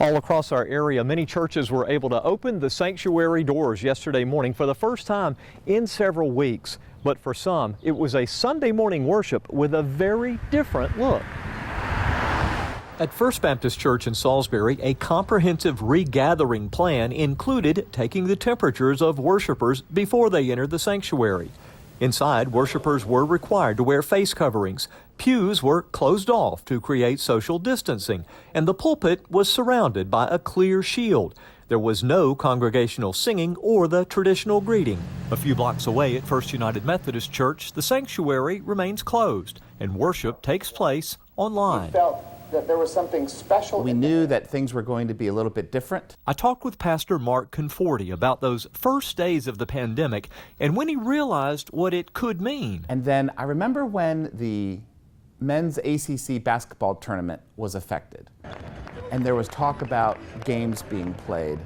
All across our area, many churches were able to open the sanctuary doors yesterday morning for the first time in several weeks. But for some, it was a Sunday morning worship with a very different look. At First Baptist Church in Salisbury, a comprehensive regathering plan included taking the temperatures of worshipers before they entered the sanctuary. Inside, worshipers were required to wear face coverings. Pews were closed off to create social distancing, and the pulpit was surrounded by a clear shield. There was no congregational singing or the traditional greeting. A few blocks away at First United Methodist Church, the sanctuary remains closed, and worship takes place online. We felt that there was something special. We knew that things were going to be a little bit different. I talked with Pastor Mark Conforti about those first days of the pandemic and when he realized what it could mean. And then I remember when the men's ACC basketball tournament was affected, and there was talk about games being played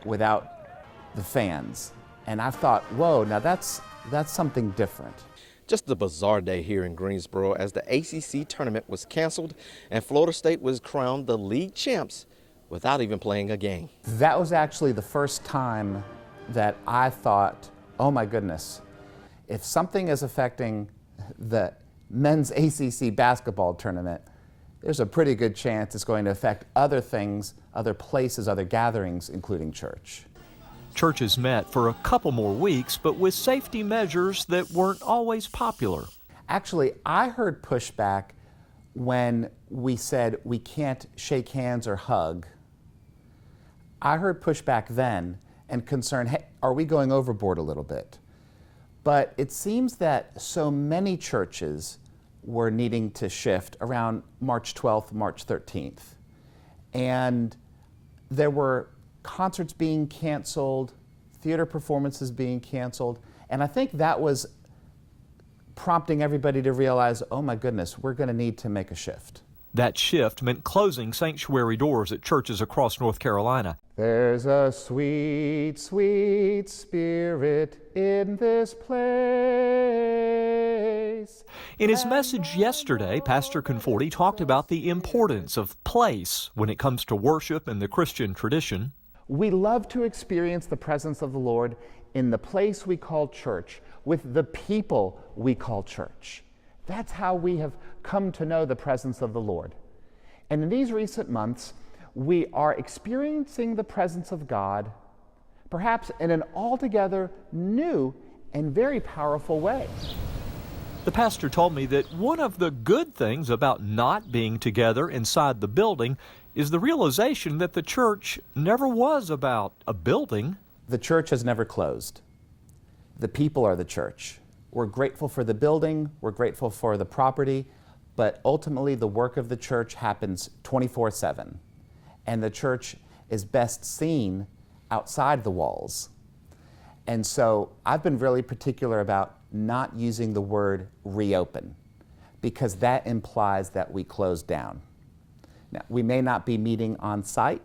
without the fans. And I thought, whoa, now that's something different. Just a bizarre day here in Greensboro as the ACC tournament was canceled and Florida State was crowned the league champs without even playing a game. That was actually the first time that I thought, oh my goodness, if something is affecting the men's ACC basketball tournament, there's a pretty good chance it's going to affect other things, other places, other gatherings, including church. Churches met for a couple more weeks, but with safety measures that weren't always popular. Actually, I heard pushback when we said we can't shake hands or hug. I heard pushback then and concern, hey, are we going overboard a little bit? But it seems that so many churches were needing to shift around March 12th, March 13th. And there were concerts being canceled, theater performances being canceled, and I think that was prompting everybody to realize, oh my goodness, we're going to need to make a shift. That shift meant closing sanctuary doors at churches across North Carolina. There's a sweet, sweet spirit in this place. In his message yesterday, Pastor Conforti talked about the importance of place when it comes to worship and the Christian tradition. We love to experience the presence of the Lord in the place we call church, with the people we call church. That's how we have come to know the presence of the Lord. And in these recent months, we are experiencing the presence of God, perhaps in an altogether new and very powerful way. The pastor told me that one of the good things about not being together inside the building is the realization that the church never was about a building. The church has never closed. The people are the church. We're grateful for the building, we're grateful for the property, but ultimately the work of the church happens 24/7. And the church is best seen outside the walls. And so I've been really particular about not using the word reopen, because that implies that we close down. Now, we may not be meeting on site,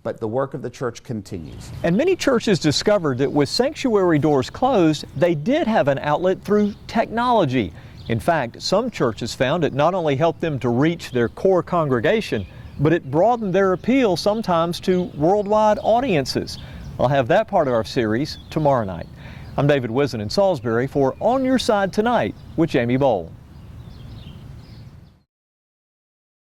but the work of the church continues. And many churches discovered that with sanctuary doors closed, they did have an outlet through technology. In fact, some churches found it not only helped them to reach their core congregation, but it broadened their appeal sometimes to worldwide audiences. I'll have that part of our series tomorrow night. I'm David Whisenant in Salisbury for On Your Side Tonight with Jamie Bowl.